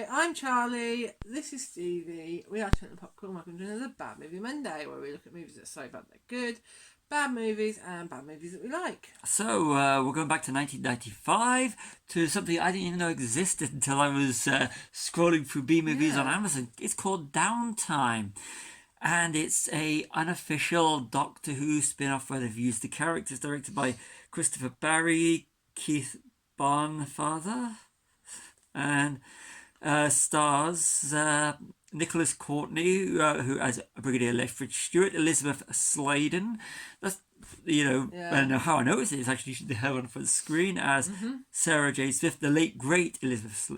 Hi, I'm Charlie. This is Stevie. We are Turning the Popcorn. Welcome to another Bad Movie Monday, where we look at movies that are so bad they're good, bad movies, and bad movies that we like. So we're going back to 1995 to something I didn't even know existed until I was scrolling through B movies on Amazon. It's called Downtime, and it's a unofficial Doctor Who spin-off where they've used the characters, directed by Christopher Barry, Keith Barnfather, and stars Nicholas Courtney, who as Brigadier Lethbridge Stewart, Elizabeth Sladen. That's I don't know how I noticed it. It's actually her on for the screen as Sarah J. Smith, the late great Elizabeth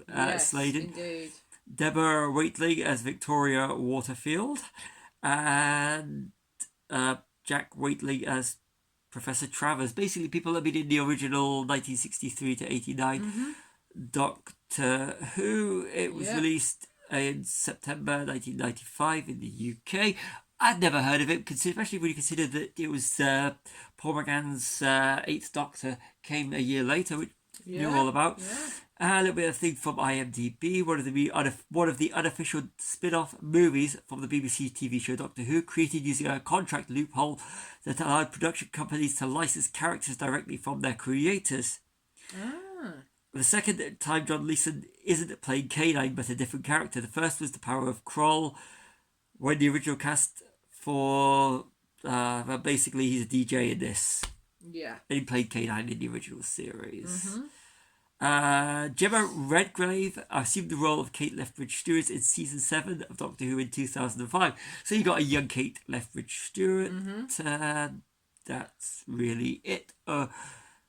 Sladen. Indeed. Deborah Waitley as Victoria Waterfield, and Jack Waitley as Professor Travers. Basically, people that have been in the original 1963 to 89 Doctor Who. It was released in September 1995 in the UK. I'd never heard of it, especially when you consider that it was Paul McGann's Eighth Doctor came a year later, which you knew all about. A little bit of thing from IMDb. One of the unofficial spin-off movies from the BBC TV show Doctor Who, created using a contract loophole that allowed production companies to license characters directly from their creators. The second time John Leeson isn't playing K9 but a different character. The first was the power of Kroll, when the original cast for basically he's a DJ in this. Yeah. And he played K9 in the original series. Gemma Redgrave assumed the role of Kate Lethbridge Stewart in season 7 of Doctor Who in 2005. So you got a young Kate Lethbridge Stewart. That's really it.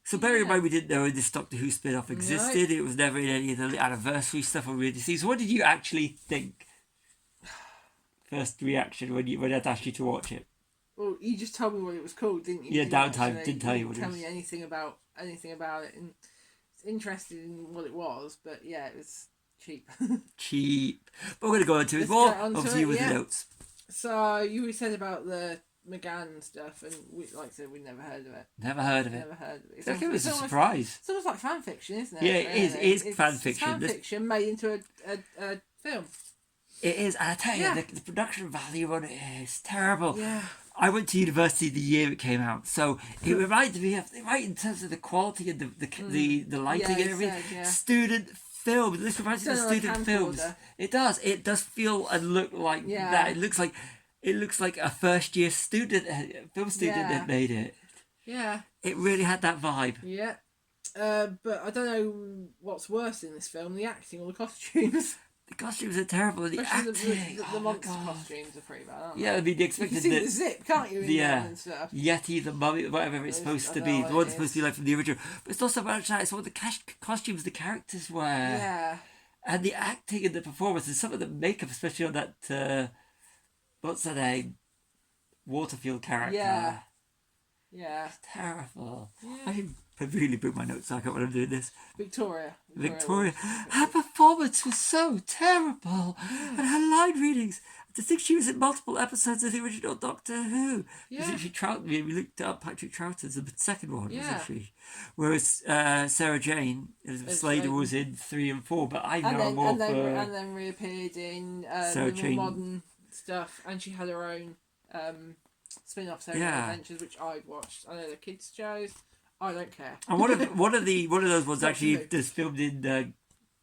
So bearing in mind we didn't know this Doctor Who spin-off existed. It was never in any of the anniversary stuff or really see. So what did you actually think? First reaction when I'd asked you to watch it. Well, you just told me what it was called, didn't you? Yeah, Downtime. Didn't tell you what it was. Tell me anything about it, and it's interested in what it was, but yeah, it was cheap. Cheap. But we're going to go into it more. Obviously, with the notes. So you said about the McGann stuff, and like I said, we'd never heard of it. Never heard of it. It was a surprise. It's almost like fan fiction, isn't it? Yeah, it is fan fiction. It's fan fiction made into a film. It is, and I tell you, the production value on it is terrible. Yeah. I went to university the year it came out, so it reminded me of, right in terms of the quality and the lighting and everything. Student film. This reminds me of student films. It does. It does feel and look like that. It looks like a first year student, film student that made it. Yeah. It really had that vibe. Yeah. But I don't know what's worse in this film, the acting or the costumes. The costumes are terrible. The acting, the monster costumes are pretty bad, aren't they? Yeah, I mean, the expected. You can see the zip, can't you? And stuff. Yeti, the mummy, whatever it's supposed to be. The one's supposed to be like from the original. But it's not so much that. It's what the costumes the characters wear. Yeah. And the acting and the performance and some of the makeup, especially on that. What's her name? Waterfield character. Yeah. Yeah. It's terrible. Yeah. I really put my notes back up when I'm doing this. Victoria. Her performance was so terrible. And her line readings. To think she was in multiple episodes of the original Doctor Who. Yeah. We looked up Patrick Troughton's the second one, wasn't she? Whereas Sarah Jane, Elizabeth Sladen, was in 3 and 4, but I know more and then reappeared in modern stuff, and she had her own spin-off series adventures, which I've watched. I know the kids' shows. I don't care. And one of those ones actually just filmed in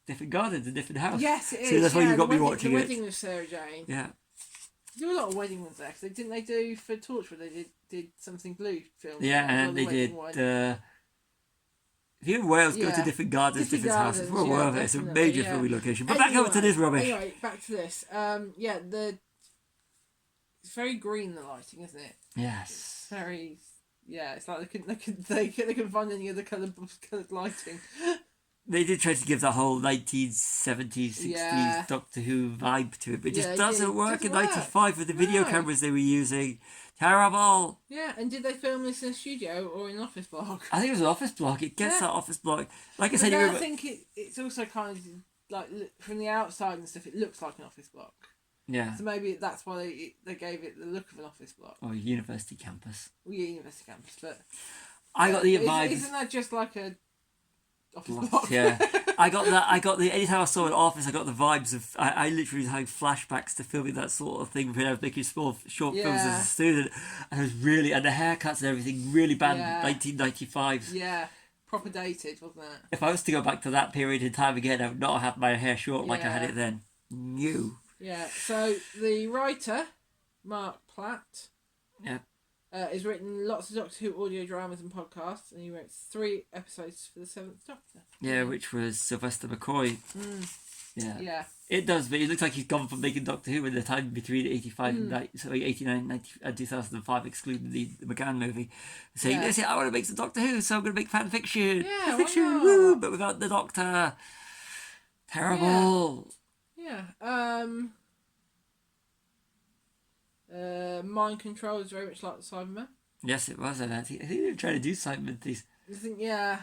different gardens, a different house. Yes, it is. So that's why you got me watching the it. Wedding with Sarah Jane. Yeah. There were a lot of wedding ones there. Didn't they do for Torchwood? They did something blue film. Yeah, and they did. If you're in Wales, go to different gardens, different houses. Well, whatever. It's a major filming location. But back over to this rubbish. Anyway, back to this. It's very green, the lighting, isn't it? Yes. It's very. Yeah, it's like they couldn't find any other coloured lighting. They did try to give the whole 1970s, 60s Doctor Who vibe to it, but it just doesn't work in 95 with the video cameras they were using. Terrible. Yeah, and did they film this in a studio or in an office block? I think it was an office block. It gets that office block. Like I said, I think it's also kind of like from the outside and stuff. It looks like an office block. Yeah. So maybe that's why they gave it the look of an office block. Or a university campus. Well, yeah, university campus, but I got the vibe. Isn't that just like a office block? Yeah. I got the anytime I saw an Office, I got the vibes of I literally was having flashbacks to filming that sort of thing when I was making short films as a student, and it was really, and the haircuts and everything really bad 1995. Yeah, proper dated, wasn't it? If I was to go back to that period in time again, I would not have my hair short like I had it then. No. Yeah. So the writer, Mark Platt. Yeah. Has written lots of Doctor Who audio dramas and podcasts, and he wrote 3 episodes for the 7th Doctor. Yeah, which was Sylvester McCoy. Yeah. It does, but it looks like he's gone from making Doctor Who in the time between 85 and 89, 90, and 2005, excluding the McGann movie, saying, "Listen, I want to make some Doctor Who, so I'm going to make fan fiction. Yeah, fan fiction, woo, but without the Doctor. Terrible." Yeah. Mind Control is very much like the Cybermen. Yes, it was. And I think they were trying to do Cybermen things. I think, yeah.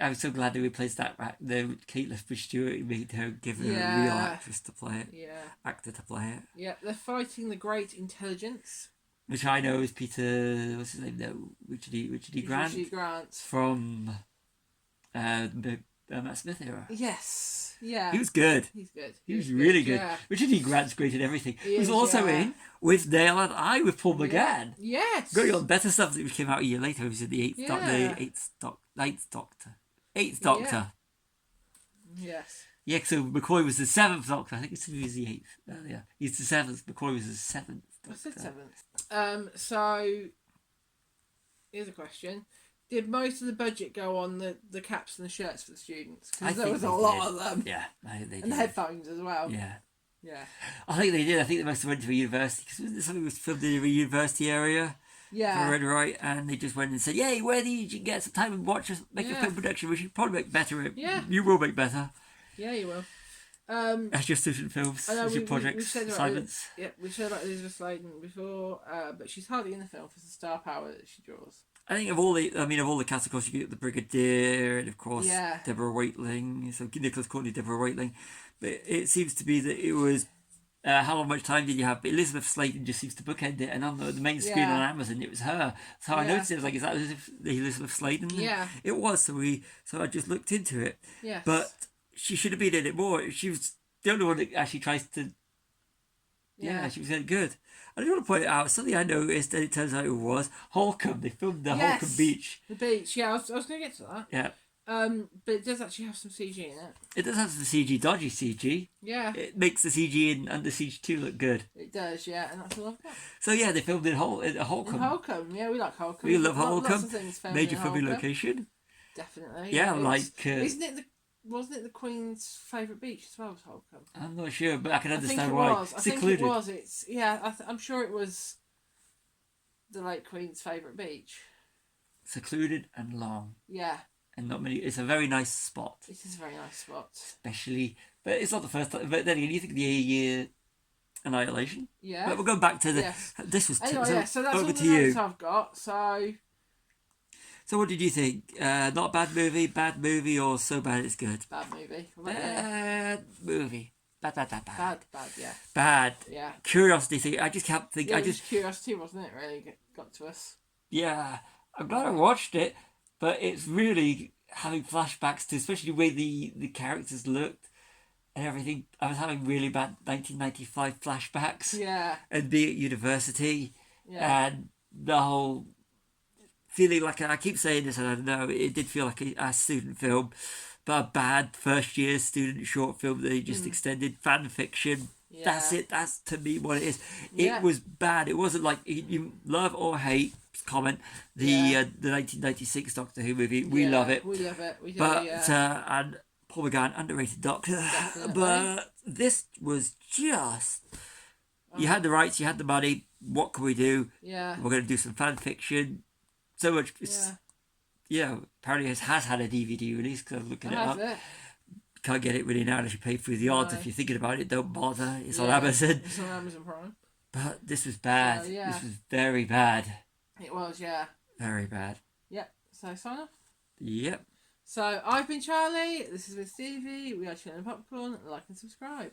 I was so glad they replaced that. The Kate Lethbridge Stewart made her give her a real actress to play it. Yeah. Actor to play it. Yeah, they're fighting the Great Intelligence. Which I know is Peter. What's his name? No, Richard E. Grant. Richard E. Grant From the Matt Smith era. Yes. Yeah. He was good. He's good. He was really good. Yeah. Richard E. Grant's great at everything. He was also in with Nail and I with Paul McGann. Yes. Going on better stuff that came out a year later. He was in the Eighth Doctor. Yes. Yeah, so McCoy was the 7th Doctor. I think he was the 8th earlier. He's the 7th. McCoy was the 7th Doctor. I said 7th. So, here's a question. Did most of the budget go on the caps and the shirts for the students? Because there was a lot of them. Yeah, I think they did. And the headphones as well. Yeah. Yeah. I think they did. I think they must have went to a university, because something was filmed in a university area. Yeah. I read right, and they just went and said, "Yay, wear these, you can get some time and watch us make a film production. We should probably make better. You will make better. Yeah, you will. As your student films, as your projects, assignments." We've said about Elizabeth Sladen before, but she's hardly in the film for the star power that she draws. I think of all the cast, of course, you get the Brigadier, and of course Deborah Waitling. So Nicholas Courtney, Deborah Waitling. But it seems to be that it was how much time did you have? But Elizabeth Sladen just seems to bookend it, and on the main screen on Amazon, it was her. So I noticed it was like, is that Elizabeth Sladen? Yeah, it was. So I just looked into it. Yes. But she should have been in it more. She was the only one that actually tries to. Yeah, she was good. I just want to point it out, something I noticed, and it turns out it was Holcomb. They filmed the Holcomb Beach. The beach, I was going to get to that. Yeah. But it does actually have some CG in it. It does have some CG, dodgy CG. Yeah. It makes the CG in Under Siege 2 look good. It does, yeah, and that's all I've got. So yeah, they filmed in Holcomb. In Holcomb, yeah, we like Holcomb. We love Holcomb. Lots of things filmed Major in filming Holcomb. location. Definitely. Yeah, like... wasn't it the Queen's favourite beach as well as Holcomb? I'm not sure, but I can understand why. I think it was. It's I'm sure it was the late Queen's favourite beach. Secluded and long. Yeah. And not many. It's a very nice spot. It is a very nice spot. Especially, but it's not the first time. But then again, you think the Annihilation. Yeah. But we'll go back to the. Yes. This was. Anyway, so that's all the notes I've got. So what did you think? Not a bad movie, or so bad it's good? Bad movie. Bad movie. Bad, yeah. Bad. Yeah. Curiosity thing. I just can't think. Yeah, curiosity, wasn't it? Really got to us. Yeah, I'm glad I watched it, but it's really having flashbacks to, especially the way the characters looked and everything. I was having really bad 1995 flashbacks. Yeah. And being at university. Yeah. And the whole feeling like, I keep saying this, and I don't know, it did feel like a student film, but a bad first year student short film that they just extended, fan fiction. Yeah. That's it. That's to me what it is. It was bad. It wasn't like you love or hate. Comment the 1996 Doctor Who movie. We love it. We love it. We do. But and Paul McGann, underrated Doctor. Definitely. But this was just. You had the rights. You had the money. What can we do? Yeah. We're going to do some fan fiction. So much. Apparently it has had a DVD release, because I'm looking it up. Can't get it really now unless you pay through the odds. If you're thinking about it, don't bother. It's on Amazon. It's on Amazon Prime. But this was bad. This was very bad. It was, yeah. Very bad. Yep. So sign off. Yep. So I've been Charlie. This has been Stevie. We are Chilling Popcorn. Like and subscribe.